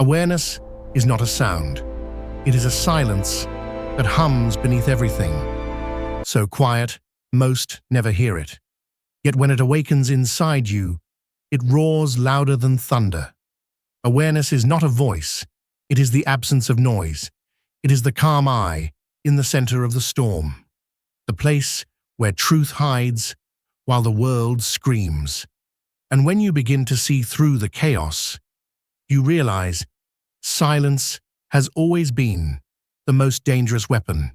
Awareness is not a sound. It is a silence that hums beneath everything. So quiet, most never hear it. Yet when it awakens inside you, it roars louder than thunder. Awareness is not a voice. It is the absence of noise. It is the calm eye in the center of the storm. The place where truth hides while the world screams. And when you begin to see through the chaos, you realize silence has always been the most dangerous weapon.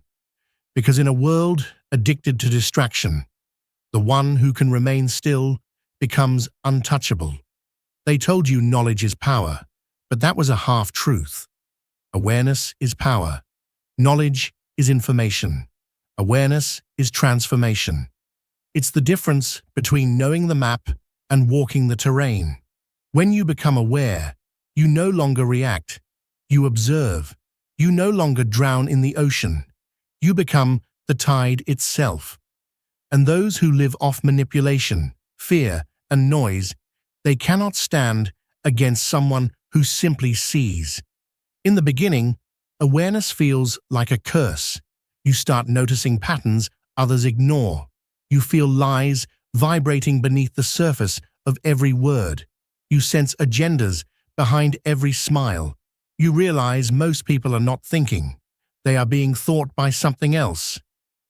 Because in a world addicted to distraction, the one who can remain still becomes untouchable. They told you knowledge is power, but that was a half-truth. Awareness is power. Knowledge is information. Awareness is transformation. It's the difference between knowing the map and walking the terrain. When you become aware, you no longer react. You observe. You no longer drown in the ocean. You become the tide itself. And those who live off manipulation, fear, and noise, they cannot stand against someone who simply sees. In the beginning, awareness feels like a curse. You start noticing patterns others ignore. You feel lies vibrating beneath the surface of every word. You sense agendas behind every smile. You realize most people are not thinking. They are being thought by something else.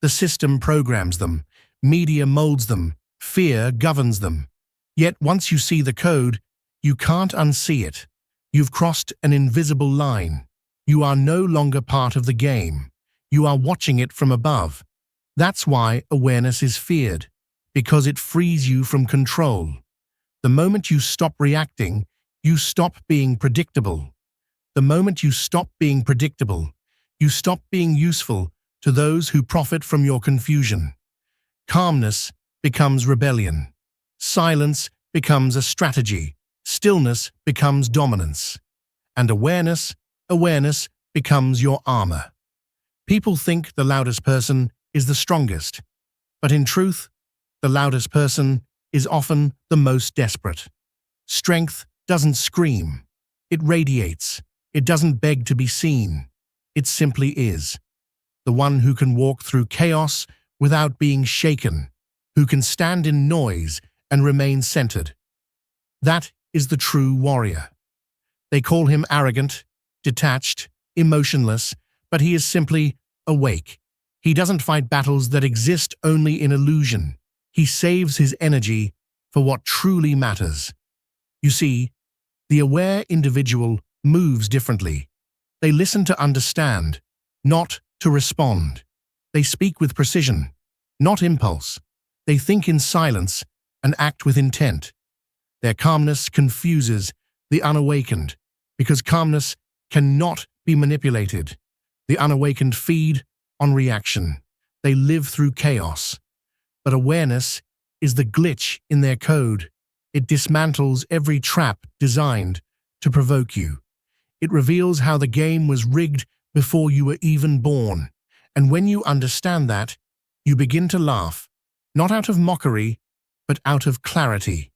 The system programs them. Media molds them. Fear governs them. Yet once you see the code, you can't unsee it. You've crossed an invisible line. You are no longer part of the game. You are watching it from above. That's why awareness is feared, because it frees you from control. The moment you stop reacting, you stop being predictable. The moment you stop being predictable, you stop being useful to those who profit from your confusion. Calmness becomes rebellion. Silence becomes a strategy. Stillness becomes dominance. And awareness becomes your armor. People think the loudest person is the strongest, but in truth, the loudest person is often the most desperate. Strength doesn't scream. It radiates. It doesn't beg to be seen. It simply is. The one who can walk through chaos without being shaken, who can stand in noise and remain centered. That is the true warrior. They call him arrogant, detached, emotionless, but he is simply awake. He doesn't fight battles that exist only in illusion. He saves his energy for what truly matters. You see, the aware individual moves differently. They listen to understand, not to respond. They speak with precision, not impulse. They think in silence and act with intent. Their calmness confuses the unawakened, because calmness cannot be manipulated. The unawakened feed on reaction. They live through chaos. But awareness is the glitch in their code. It dismantles every trap designed to provoke you. It reveals how the game was rigged before you were even born. And when you understand that, you begin to laugh, not out of mockery, but out of clarity.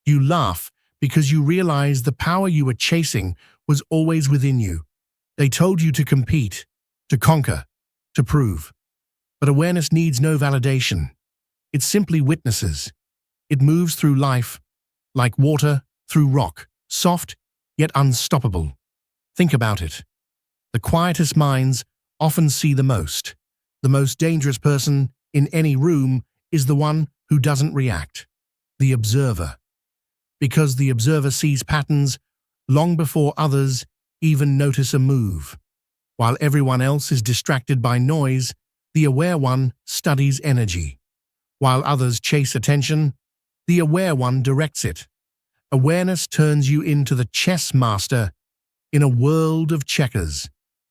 You laugh because you realize the power you were chasing was always within you. They told you to compete, to conquer, to prove. But awareness needs no validation. It simply witnesses. It moves through life like water through rock, soft yet unstoppable. Think about it. The quietest minds often see the most. The most dangerous person in any room is the one who doesn't react, the observer. Because the observer sees patterns long before others even notice a move. While everyone else is distracted by noise, the aware one studies energy. While others chase attention, the aware one directs it. Awareness turns you into the chess master in a world of checkers.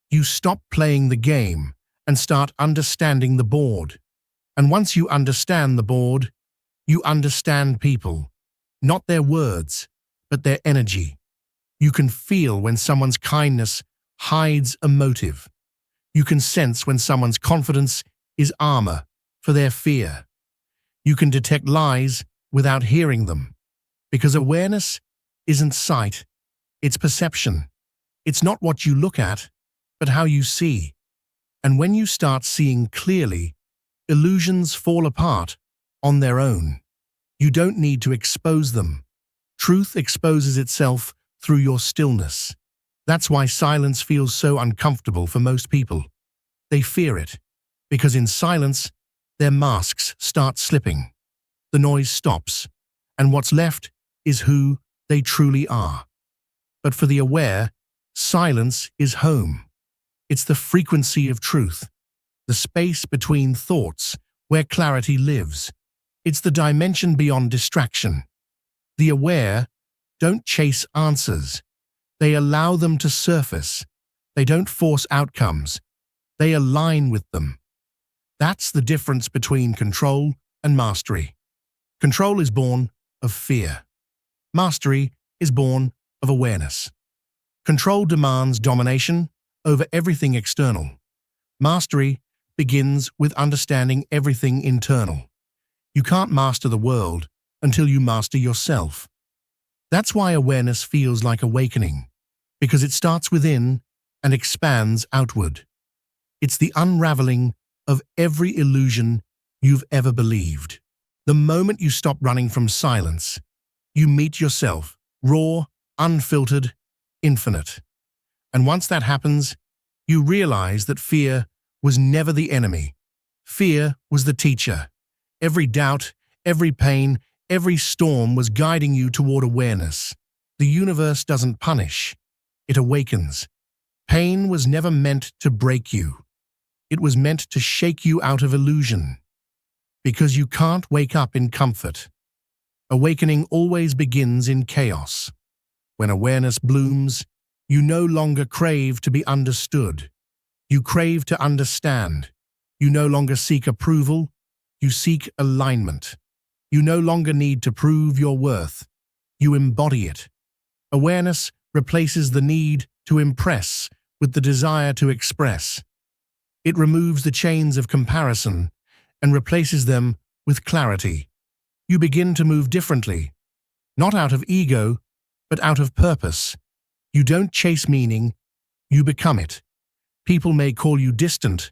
You stop playing the game and start understanding the board. And once you understand the board, you understand people, not their words, but their energy. You can feel when someone's kindness hides a motive. You can sense when someone's confidence is armor for their fear. You can detect lies without hearing them, because awareness isn't sight, it's perception. It's not what you look at, but how you see. And when you start seeing clearly, illusions fall apart on their own. You don't need to expose them. Truth exposes itself through your stillness. That's why silence feels so uncomfortable for most people. They fear it, because in silence, their masks start slipping. The noise stops, and what's left is who they truly are. But for the aware, silence is home. It's the frequency of truth, the space between thoughts where clarity lives. It's the dimension beyond distraction. The aware don't chase answers. They allow them to surface. They don't force outcomes. They align with them. That's the difference between control and mastery. Control is born of fear. Mastery is born of awareness. Control demands domination over everything external. Mastery begins with understanding everything internal. You can't master the world until you master yourself. That's why awareness feels like awakening, because it starts within and expands outward. It's the unraveling of every illusion you've ever believed. The moment you stop running from silence, you meet yourself, raw, unfiltered, infinite. And once that happens, you realize that fear was never the enemy. Fear was the teacher. Every doubt, every pain, every storm was guiding you toward awareness. The universe doesn't punish. It awakens. Pain was never meant to break you. It was meant to shake you out of illusion. Because you can't wake up in comfort. Awakening always begins in chaos. When awareness blooms, you no longer crave to be understood. You crave to understand. You no longer seek approval. You seek alignment. You no longer need to prove your worth. You embody it. Awareness replaces the need to impress with the desire to express. It removes the chains of comparison and replaces them with clarity. You begin to move differently, not out of ego, but out of purpose. You don't chase meaning, you become it. People may call you distant,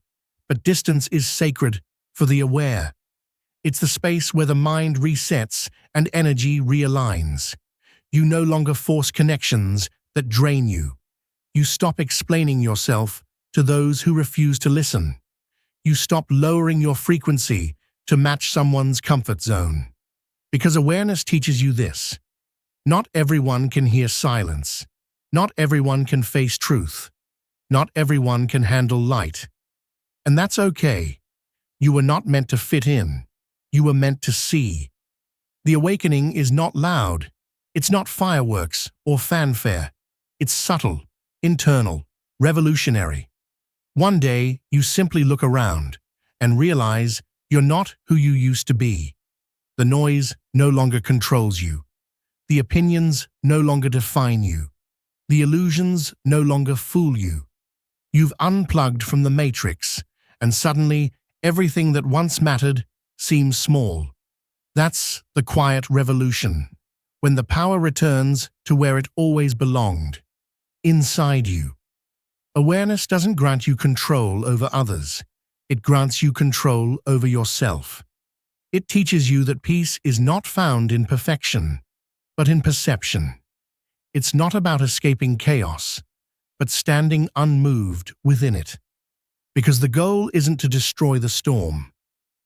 but distance is sacred for the aware. It's the space where the mind resets and energy realigns. You no longer force connections that drain you. You stop explaining yourself to those who refuse to listen. You stop lowering your frequency to match someone's comfort zone. Because awareness teaches you this. Not everyone can hear silence. Not everyone can face truth. Not everyone can handle light. And that's okay. You were not meant to fit in. You were meant to see. The awakening is not loud. It's not fireworks or fanfare. It's subtle, internal, revolutionary. One day, you simply look around and realize you're not who you used to be. The noise no longer controls you. The opinions no longer define you. The illusions no longer fool you. You've unplugged from the matrix, and suddenly everything that once mattered seems small. That's the quiet revolution, when the power returns to where it always belonged, inside you. Awareness doesn't grant you control over others. It grants you control over yourself. It teaches you that peace is not found in perfection, but in perception. It's not about escaping chaos, but standing unmoved within it. Because the goal isn't to destroy the storm.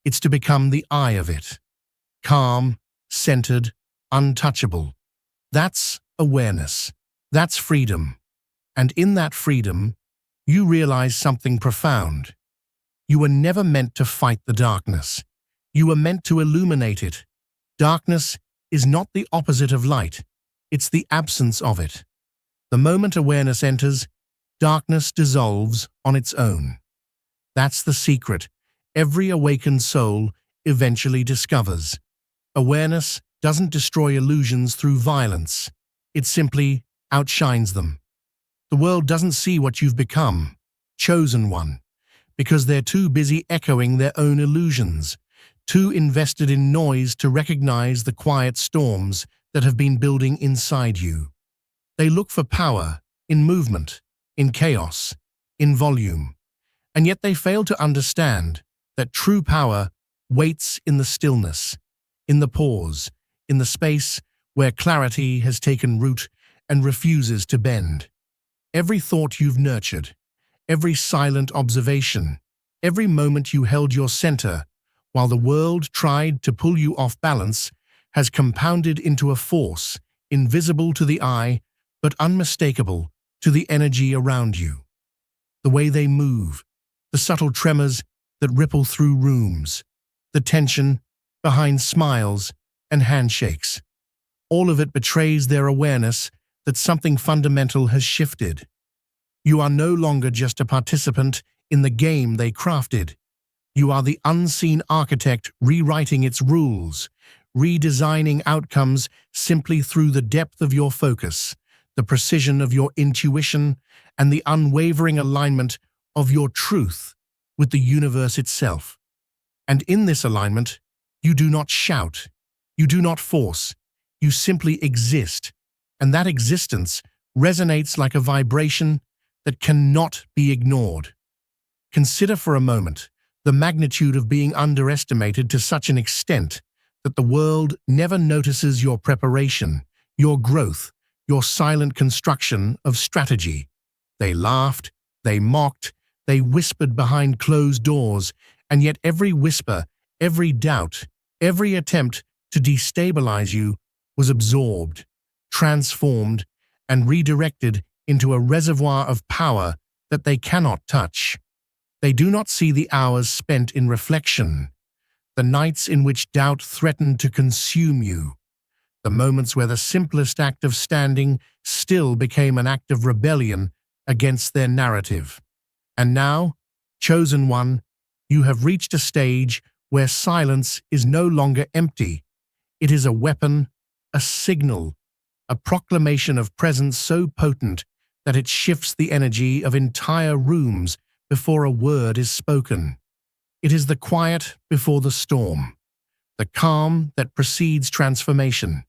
It's to become the eye of it. Calm, centered, untouchable. That's awareness. That's freedom. And in that freedom, you realize something profound. You were never meant to fight the darkness. You were meant to illuminate it. Darkness is not the opposite of light. It's the absence of it. The moment awareness enters, darkness dissolves on its own. That's the secret every awakened soul eventually discovers. Awareness doesn't destroy illusions through violence. It simply outshines them. The world doesn't see what you've become, chosen one, because they're too busy echoing their own illusions, too invested in noise to recognize the quiet storms that have been building inside you. They look for power in movement, in chaos, in volume. And yet they fail to understand that true power waits in the stillness, in the pause, in the space where clarity has taken root and refuses to bend. Every thought you've nurtured, every silent observation, every moment you held your center while the world tried to pull you off balance has compounded into a force invisible to the eye but unmistakable to the energy around you. The way they move, the subtle tremors that ripple through rooms, the tension behind smiles and handshakes. All of it betrays their awareness that something fundamental has shifted. You are no longer just a participant in the game they crafted. You are the unseen architect rewriting its rules, redesigning outcomes simply through the depth of your focus, the precision of your intuition, and the unwavering alignment of your truth with the universe itself. And in this alignment, you do not shout, you do not force, you simply exist, and that existence resonates like a vibration that cannot be ignored. Consider for a moment the magnitude of being underestimated to such an extent that the world never notices your preparation, your growth, your silent construction of strategy. They laughed, they mocked, they whispered behind closed doors, and yet every whisper, every doubt, every attempt to destabilize you was absorbed, transformed, and redirected into a reservoir of power that they cannot touch. They do not see the hours spent in reflection, the nights in which doubt threatened to consume you, the moments where the simplest act of standing still became an act of rebellion against their narrative. And now, chosen one, you have reached a stage where silence is no longer empty. It is a weapon, a signal, a proclamation of presence so potent that it shifts the energy of entire rooms before a word is spoken. It is the quiet before the storm, the calm that precedes transformation,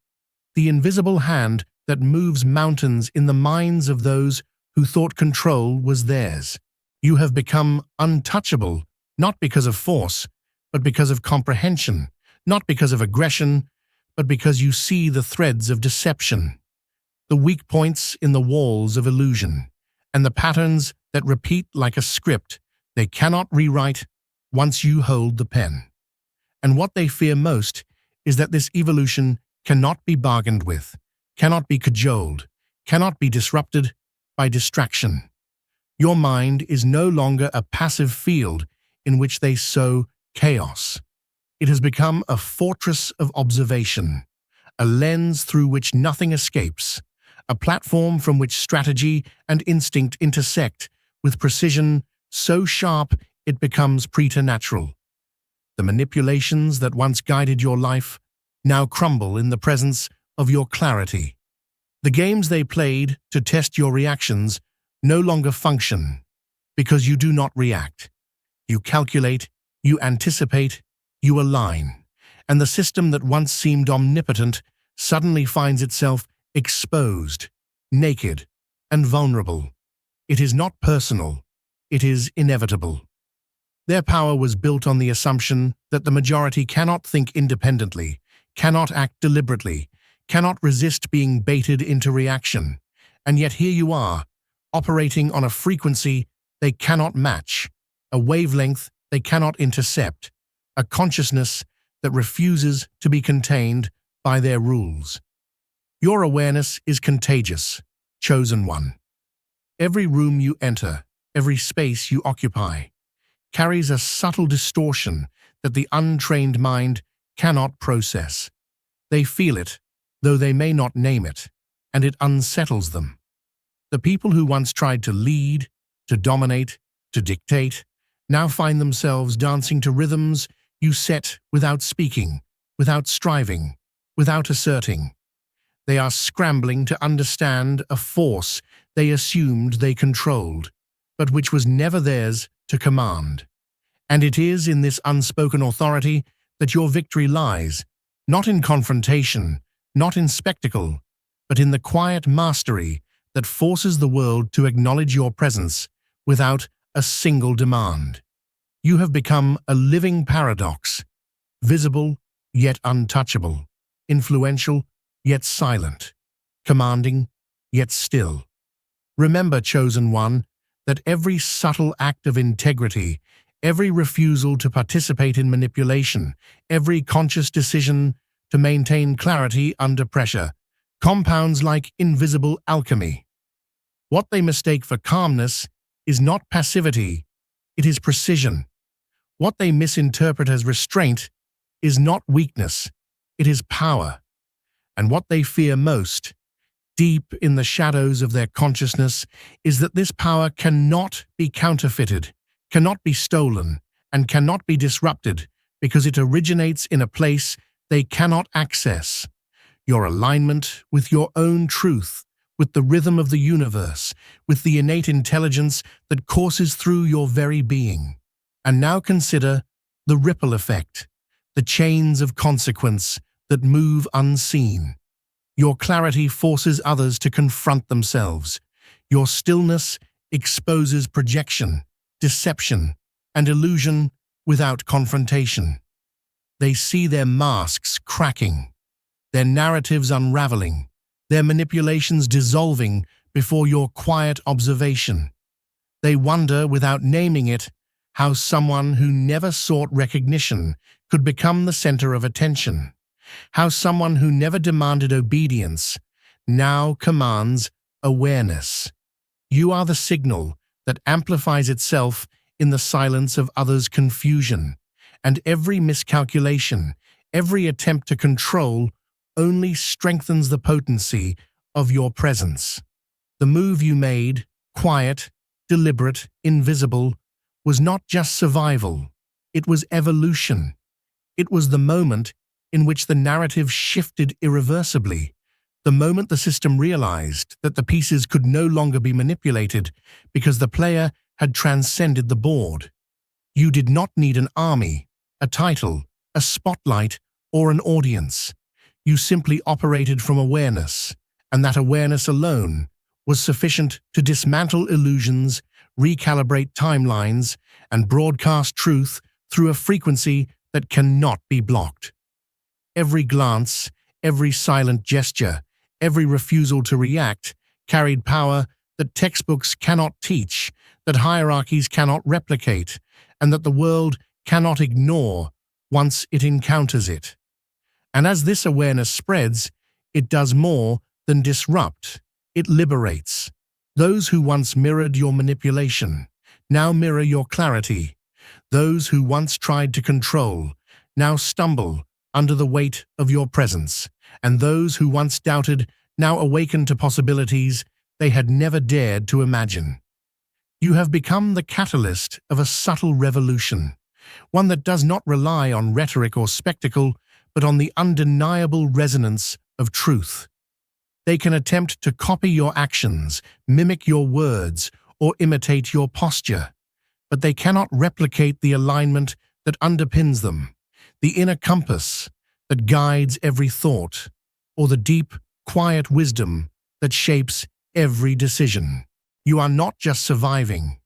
the invisible hand that moves mountains in the minds of those who thought control was theirs. You have become untouchable, not because of force, but because of comprehension, not because of aggression, but because you see the threads of deception, the weak points in the walls of illusion, and the patterns that repeat like a script they cannot rewrite once you hold the pen. And what they fear most is that this evolution cannot be bargained with, cannot be cajoled, cannot be disrupted by distraction. Your mind is no longer a passive field in which they sow chaos. It has become a fortress of observation, a lens through which nothing escapes, a platform from which strategy and instinct intersect with precision so sharp it becomes preternatural. The manipulations that once guided your life now crumble in the presence of your clarity. The games they played to test your reactions no longer function because you do not react. You calculate, you anticipate, you align, and the system that once seemed omnipotent suddenly finds itself exposed, naked, and vulnerable. It is not personal, it is inevitable. Their power was built on the assumption that the majority cannot think independently, cannot act deliberately, cannot resist being baited into reaction. And yet here you are, operating on a frequency they cannot match, a wavelength they cannot intercept, a consciousness that refuses to be contained by their rules. Your awareness is contagious, chosen one. Every room you enter, every space you occupy, carries a subtle distortion that the untrained mind cannot process. They feel it, though they may not name it, and it unsettles them. The people who once tried to lead, to dominate, to dictate, now find themselves dancing to rhythms you set without speaking, without striving, without asserting. They are scrambling to understand a force they assumed they controlled, but which was never theirs to command. And it is in this unspoken authority that your victory lies, not in confrontation, not in spectacle, but in the quiet mastery that forces the world to acknowledge your presence without a single demand. You have become a living paradox, visible yet untouchable, influential yet silent, commanding yet still. Remember, chosen one, that every subtle act of integrity, every refusal to participate in manipulation, every conscious decision to maintain clarity under pressure, compounds like invisible alchemy. What they mistake for calmness is not passivity, it is precision. What they misinterpret as restraint is not weakness, it is power. And what they fear most, deep in the shadows of their consciousness, is that this power cannot be counterfeited, cannot be stolen, and cannot be disrupted because it originates in a place they cannot access. Your alignment with your own truth, with the rhythm of the universe, with the innate intelligence that courses through your very being. And now consider the ripple effect, the chains of consequence that move unseen. Your clarity forces others to confront themselves. Your stillness exposes projection, deception, and illusion without confrontation. They see their masks cracking, their narratives unraveling, their manipulations dissolving before your quiet observation. They wonder, without naming it, how someone who never sought recognition could become the center of attention. How someone who never demanded obedience now commands awareness. You are the signal that amplifies itself in the silence of others' confusion, and every miscalculation, every attempt to control only strengthens the potency of your presence. The move you made, quiet, deliberate, invisible, was not just survival, it was evolution. It was the moment in which the narrative shifted irreversibly, the moment the system realized that the pieces could no longer be manipulated because the player had transcended the board. You did not need an army, a title, a spotlight, or an audience. You simply operated from awareness, and that awareness alone was sufficient to dismantle illusions, recalibrate timelines, and broadcast truth through a frequency that cannot be blocked. Every glance, every silent gesture, every refusal to react carried power that textbooks cannot teach, that hierarchies cannot replicate, and that the world cannot ignore once it encounters it. And as this awareness spreads, it does more than disrupt, it liberates. Those who once mirrored your manipulation now mirror your clarity. Those who once tried to control now stumble under the weight of your presence, and those who once doubted now awaken to possibilities they had never dared to imagine. You have become the catalyst of a subtle revolution, one that does not rely on rhetoric or spectacle, but on the undeniable resonance of truth. They can attempt to copy your actions, mimic your words, or imitate your posture, but they cannot replicate the alignment that underpins them, the inner compass that guides every thought, or the deep, quiet wisdom that shapes every decision. You are not just surviving,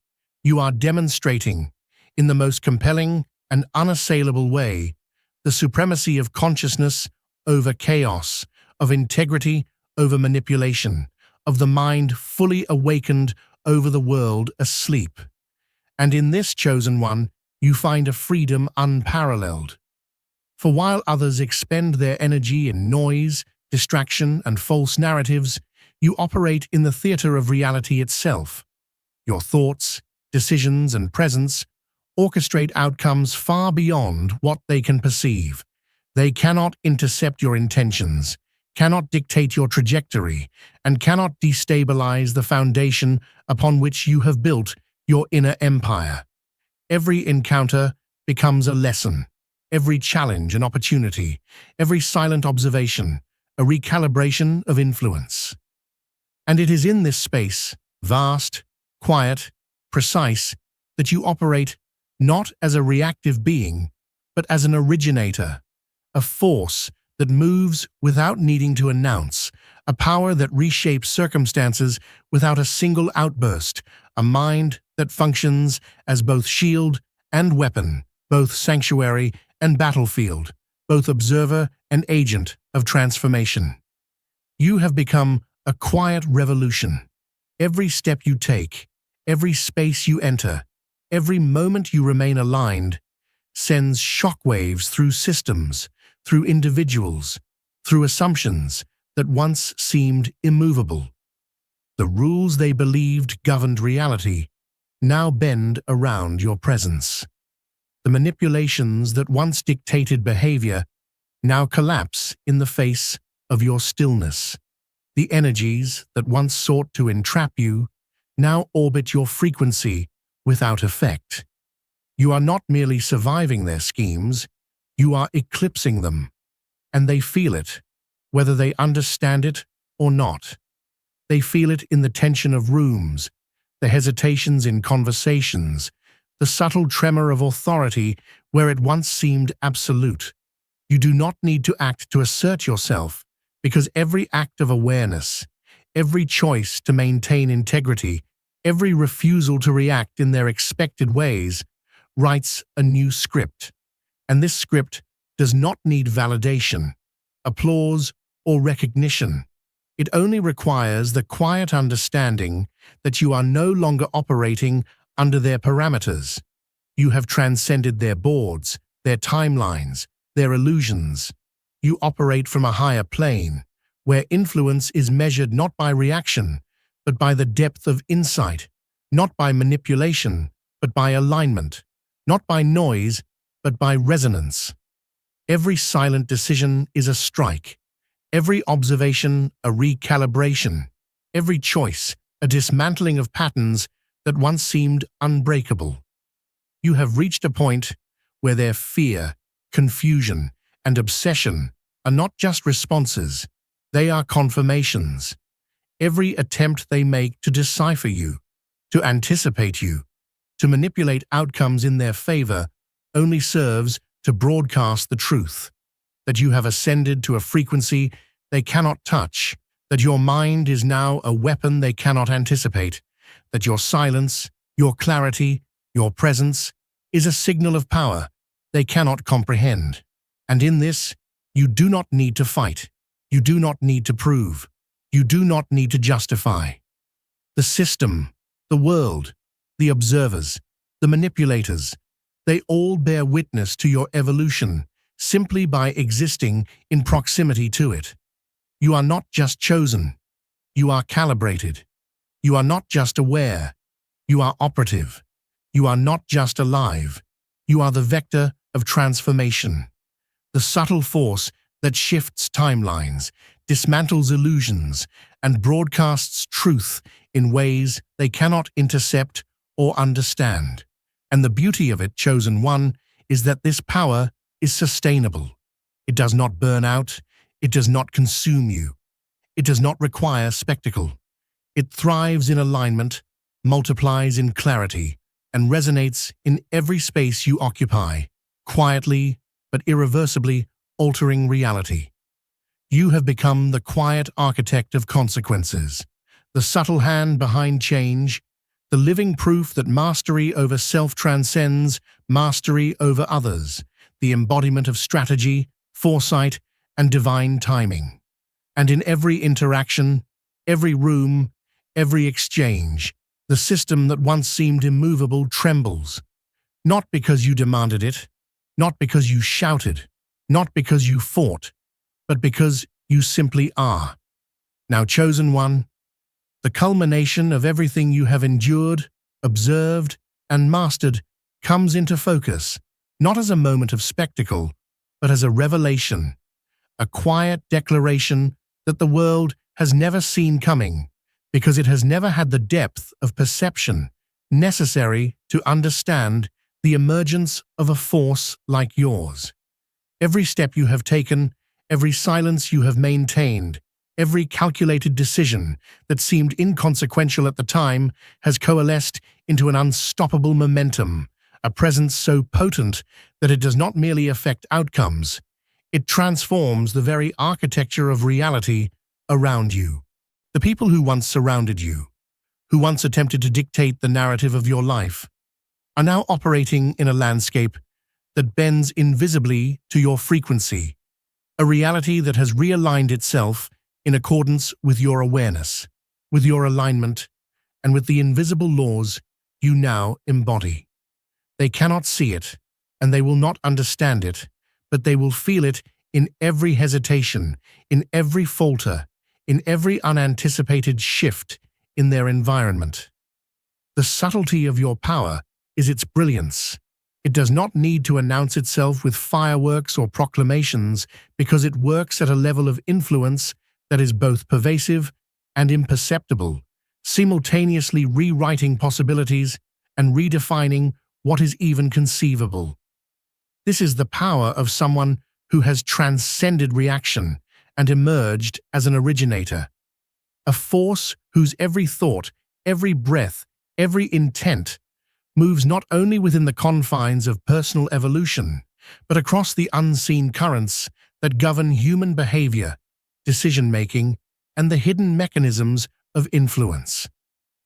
you are demonstrating, in the most compelling and unassailable way, the supremacy of consciousness over chaos, of integrity over manipulation, of the mind fully awakened over the world asleep. And in this chosen one, you find a freedom unparalleled. For while others expend their energy in noise, distraction, and false narratives, you operate in the theater of reality itself. Your thoughts, decisions, and presence orchestrate outcomes far beyond what they can perceive. They cannot intercept your intentions, cannot dictate your trajectory, and cannot destabilize the foundation upon which you have built your inner empire. Every encounter becomes a lesson, every challenge an opportunity, every silent observation a recalibration of influence. And it is in this space, vast, quiet, precise, that you operate not as a reactive being, but as an originator, a force that moves without needing to announce, a power that reshapes circumstances without a single outburst, a mind that functions as both shield and weapon, both sanctuary and battlefield, both observer and agent of transformation. You have become a quiet revolution. Every step you take, every space you enter, every moment you remain aligned, sends shockwaves through systems, through individuals, through assumptions that once seemed immovable. The rules they believed governed reality now bend around your presence. The manipulations that once dictated behavior now collapse in the face of your stillness. The energies that once sought to entrap you now orbit your frequency without effect. You are not merely surviving their schemes, you are eclipsing them, and they feel it, whether they understand it or not. They feel it in the tension of rooms, the hesitations in conversations, the subtle tremor of authority where it once seemed absolute. You do not need to act to assert yourself, because every act of awareness, every choice to maintain integrity, every refusal to react in their expected ways, writes a new script. And this script does not need validation, applause, or recognition. It only requires the quiet understanding that you are no longer operating under their parameters. You have transcended their boards, their timelines, their illusions. You operate from a higher plane, where influence is measured not by reaction, but by the depth of insight, not by manipulation, but by alignment, not by noise, but by resonance. Every silent decision is a strike, every observation a recalibration, every choice a dismantling of patterns that once seemed unbreakable. You have reached a point where their fear, confusion, and obsession are not just responses, they are confirmations. Every attempt they make to decipher you, to anticipate you, to manipulate outcomes in their favor only serves to broadcast the truth, that you have ascended to a frequency they cannot touch, that your mind is now a weapon they cannot anticipate, that your silence, your clarity, your presence is a signal of power they cannot comprehend. And in this, you do not need to fight. You do not need to prove. You do not need to justify. The system, the world, the observers, the manipulators, they all bear witness to your evolution simply by existing in proximity to it. You are not just chosen. You are calibrated. You are not just aware. You are operative. You are not just alive. You are the vector of transformation. The subtle force that shifts timelines, dismantles illusions, and broadcasts truth in ways they cannot intercept or understand. And the beauty of it, chosen one, is that this power is sustainable. It does not burn out. It does not consume you. It does not require spectacle. It thrives in alignment, multiplies in clarity, and resonates in every space you occupy, quietly but irreversibly altering reality. You have become the quiet architect of consequences, the subtle hand behind change, the living proof that mastery over self transcends mastery over others, the embodiment of strategy, foresight, and divine timing. And in every interaction, every room, every exchange, the system that once seemed immovable trembles, not because you demanded it, not because you shouted, not because you fought, but because you simply are. Now, chosen one, the culmination of everything you have endured, observed, and mastered comes into focus, not as a moment of spectacle, but as a revelation, a quiet declaration that the world has never seen coming, because it has never had the depth of perception necessary to understand the emergence of a force like yours. Every step you have taken, every silence you have maintained, every calculated decision that seemed inconsequential at the time has coalesced into an unstoppable momentum, a presence so potent that it does not merely affect outcomes, It transforms the very architecture of reality around you. The people who once surrounded you, who once attempted to dictate the narrative of your life, are now operating in a landscape that bends invisibly to your frequency, a reality that has realigned itself in accordance with your awareness, with your alignment, and with the invisible laws you now embody. They cannot see it, and they will not understand it, but they will feel it in every hesitation, in every falter, in every unanticipated shift in their environment. The subtlety of your power is its brilliance. It does not need to announce itself with fireworks or proclamations because it works at a level of influence that is both pervasive and imperceptible, simultaneously rewriting possibilities and redefining what is even conceivable. This is the power of someone who has transcended reaction and emerged as an originator, a force whose every thought, every breath, every intent moves not only within the confines of personal evolution, but across the unseen currents that govern human behavior, decision-making, and the hidden mechanisms of influence.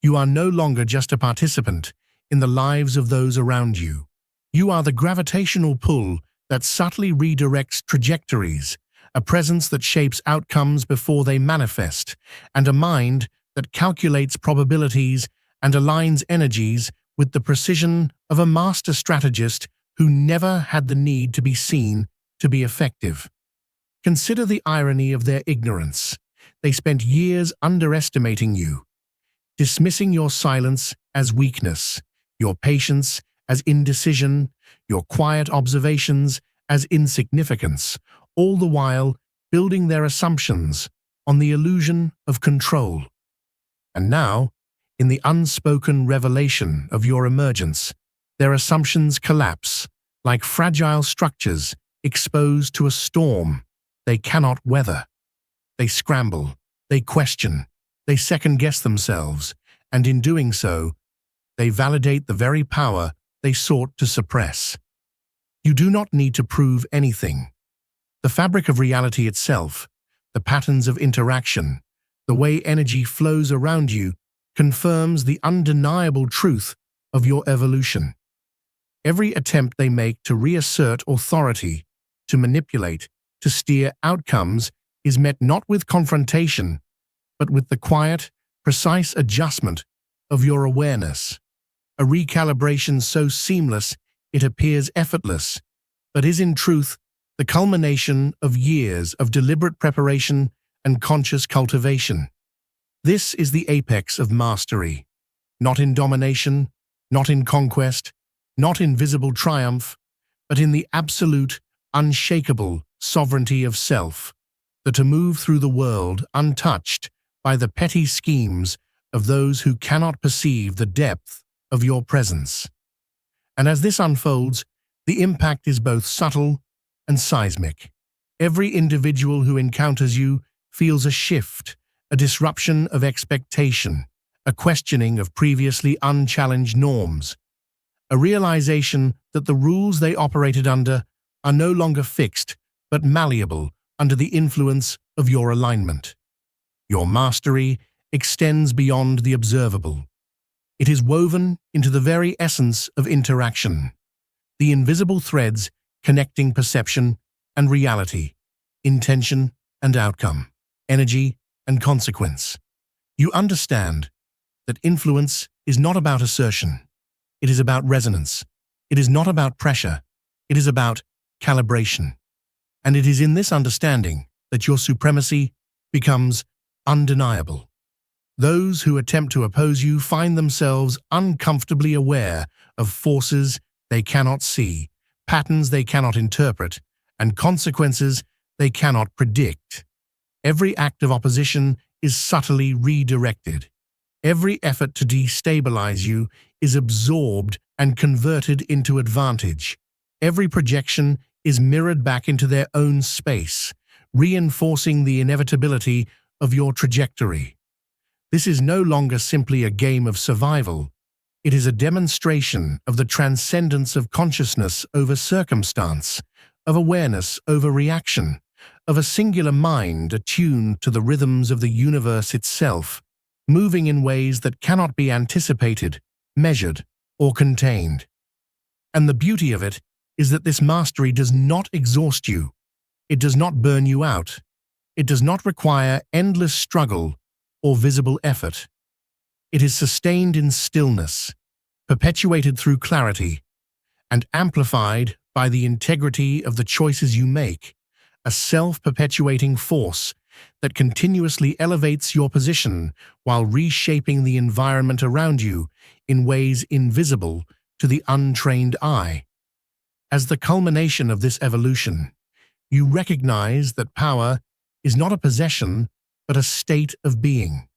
You are no longer just a participant in the lives of those around you. You are the gravitational pull that subtly redirects trajectories, a presence that shapes outcomes before they manifest, and a mind that calculates probabilities and aligns energies with the precision of a master strategist who never had the need to be seen to be effective. Consider the irony of their ignorance. They spent years underestimating you, dismissing your silence as weakness, your patience as indecision, your quiet observations as insignificance, all the while building their assumptions on the illusion of control. And now, in the unspoken revelation of your emergence, their assumptions collapse like fragile structures exposed to a storm they cannot weather. They scramble, they question, they second-guess themselves, and in doing so, they validate the very power they sought to suppress. You do not need to prove anything. The fabric of reality itself, the patterns of interaction, the way energy flows around you, confirms the undeniable truth of your evolution. Every attempt they make to reassert authority, to manipulate, to steer outcomes is met not with confrontation, but with the quiet, precise adjustment of your awareness. A recalibration so seamless it appears effortless, but is in truth the culmination of years of deliberate preparation and conscious cultivation. This is the apex of mastery, not in domination, not in conquest, not in visible triumph, but in the absolute, unshakable sovereignty of self, that to move through the world untouched by the petty schemes of those who cannot perceive the depth of your presence. And as this unfolds, the impact is both subtle and seismic. Every individual who encounters you feels a shift, a disruption of expectation, a questioning of previously unchallenged norms, a realization that the rules they operated under are no longer fixed but malleable under the influence of your alignment. Your mastery extends beyond the observable. It is woven into the very essence of interaction, the invisible threads connecting perception and reality, intention and outcome, energy and consequence. You understand that influence is not about assertion. It is about resonance. It is not about pressure. It is about calibration. And it is in this understanding that your supremacy becomes undeniable. Those who attempt to oppose you find themselves uncomfortably aware of forces they cannot see, patterns they cannot interpret, and consequences they cannot predict. Every act of opposition is subtly redirected. Every effort to destabilize you is absorbed and converted into advantage. Every projection is mirrored back into their own space, reinforcing the inevitability of your trajectory. This is no longer simply a game of survival. It is a demonstration of the transcendence of consciousness over circumstance, of awareness over reaction, of a singular mind attuned to the rhythms of the universe itself, moving in ways that cannot be anticipated, measured, or contained. And the beauty of it is that this mastery does not exhaust you. It does not burn you out. It does not require endless struggle or visible effort. It is sustained in stillness, perpetuated through clarity, and amplified by the integrity of the choices you make, a self-perpetuating force that continuously elevates your position while reshaping the environment around you in ways invisible to the untrained eye. As the culmination of this evolution, you recognize that power is not a possession but a state of being,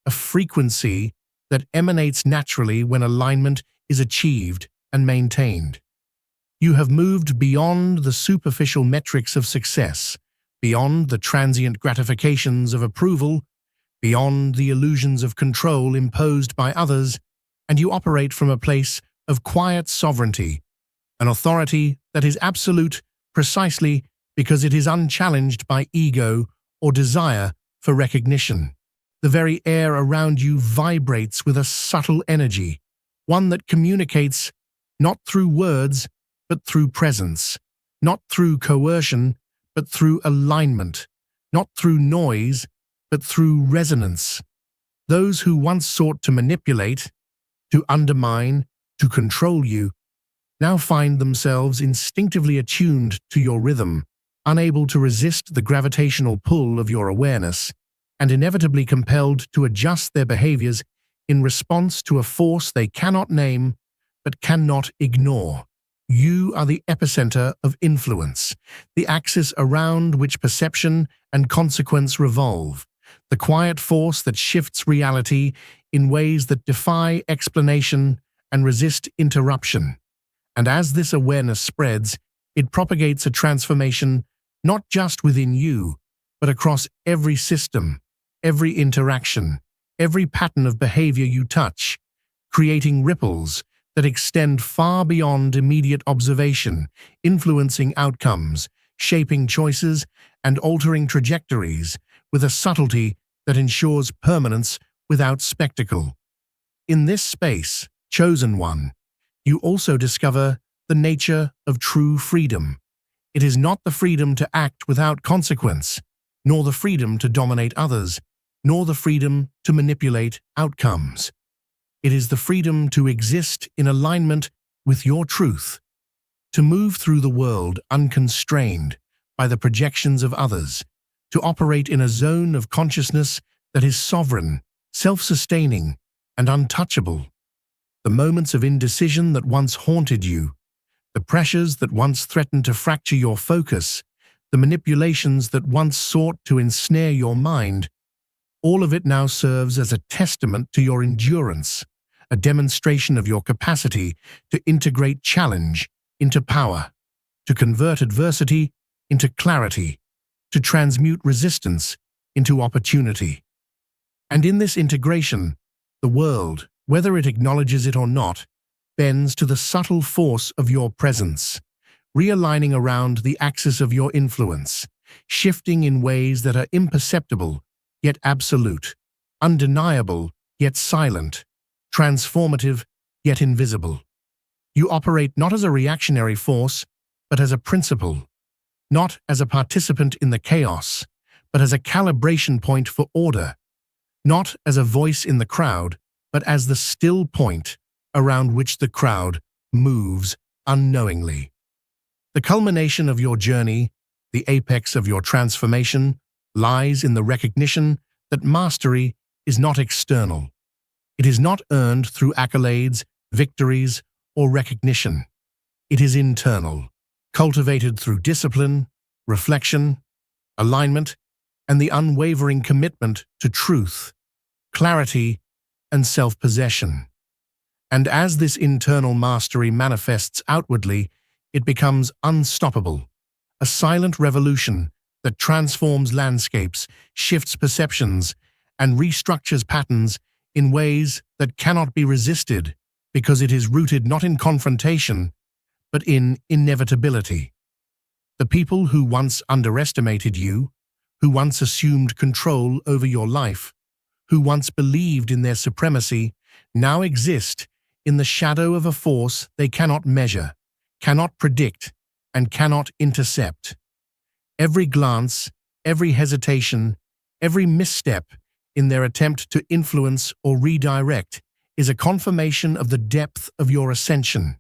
a frequency that emanates naturally when alignment is achieved and maintained. You have moved beyond the superficial metrics of success, beyond the transient gratifications of approval, beyond the illusions of control imposed by others, and you operate from a place of quiet sovereignty, an authority that is absolute precisely because it is unchallenged by ego or desire for recognition. The very air around you vibrates with a subtle energy, one that communicates not through words, but through presence, not through coercion, but through alignment, not through noise, but through resonance. Those who once sought to manipulate, to undermine, to control you, now find themselves instinctively attuned to your rhythm, unable to resist the gravitational pull of your awareness, and inevitably compelled to adjust their behaviors in response to a force they cannot name but cannot ignore. You are the epicenter of influence, the axis around which perception and consequence revolve, the quiet force that shifts reality in ways that defy explanation and resist interruption. And as this awareness spreads, it propagates a transformation not just within you, but across every system, every interaction, every pattern of behavior you touch, creating ripples that extend far beyond immediate observation, influencing outcomes, shaping choices, and altering trajectories with a subtlety that ensures permanence without spectacle. In this space, chosen one, you also discover the nature of true freedom. It is not the freedom to act without consequence, nor the freedom to dominate others, nor the freedom to manipulate outcomes. It is the freedom to exist in alignment with your truth, to move through the world unconstrained by the projections of others, to operate in a zone of consciousness that is sovereign, self-sustaining, and untouchable. The moments of indecision that once haunted you, the pressures that once threatened to fracture your focus, the manipulations that once sought to ensnare your mind, all of it now serves as a testament to your endurance, a demonstration of your capacity to integrate challenge into power, to convert adversity into clarity, to transmute resistance into opportunity. And in this integration, the world, whether it acknowledges it or not, bends to the subtle force of your presence, realigning around the axis of your influence, shifting in ways that are imperceptible yet absolute, undeniable yet silent, transformative yet invisible. You operate not as a reactionary force, but as a principle, not as a participant in the chaos, but as a calibration point for order, not as a voice in the crowd, but as the still point around which the crowd moves unknowingly. The culmination of your journey, the apex of your transformation, lies in the recognition that mastery is not external. It is not earned through accolades, victories, or recognition. It is internal, cultivated through discipline, reflection, alignment, and the unwavering commitment to truth, clarity, and self-possession. And as this internal mastery manifests outwardly, it becomes unstoppable, a silent revolution that transforms landscapes, shifts perceptions, and restructures patterns in ways that cannot be resisted because it is rooted not in confrontation, but in inevitability. The people who once underestimated you, who once assumed control over your life, who once believed in their supremacy, now exist in the shadow of a force they cannot measure, cannot predict, and cannot intercept. Every glance, every hesitation, every misstep in their attempt to influence or redirect is a confirmation of the depth of your ascension,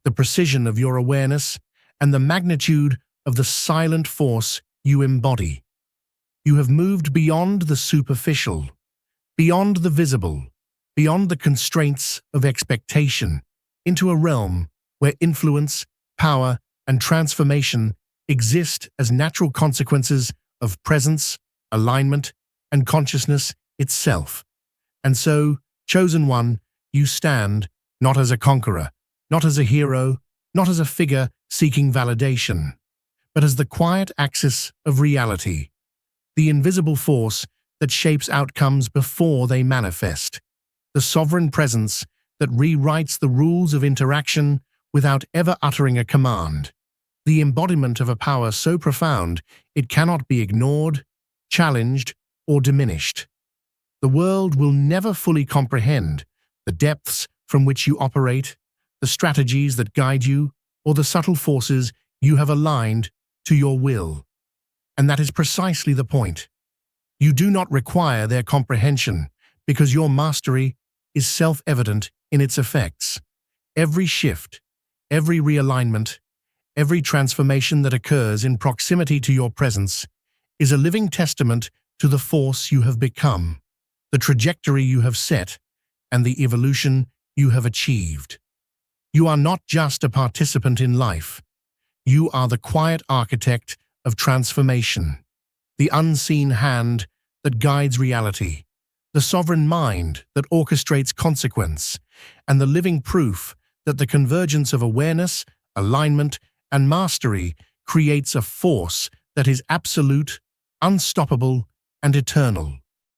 the precision of your awareness, and the magnitude of the silent force you embody. You have moved beyond the superficial, beyond the visible, beyond the constraints of expectation, into a realm where influence, power, and transformation exist as natural consequences of presence, alignment, and consciousness itself. And so, chosen one, you stand not as a conqueror, not as a hero, not as a figure seeking validation, but as the quiet axis of reality, the invisible force that shapes outcomes before they manifest, the sovereign presence that rewrites the rules of interaction without ever uttering a command, the embodiment of a power so profound it cannot be ignored, challenged, or diminished. The world will never fully comprehend the depths from which you operate, the strategies that guide you, or the subtle forces you have aligned to your will. And that is precisely the point. You do not require their comprehension because your mastery is self-evident in its effects. Every shift, every realignment, every transformation that occurs in proximity to your presence is a living testament to the force you have become, the trajectory you have set, and the evolution you have achieved. You are not just a participant in life. You are the quiet architect of transformation, the unseen hand that guides reality, the sovereign mind that orchestrates consequence, and the living proof that the convergence of awareness, alignment, and mastery creates a force that is absolute, unstoppable, and eternal.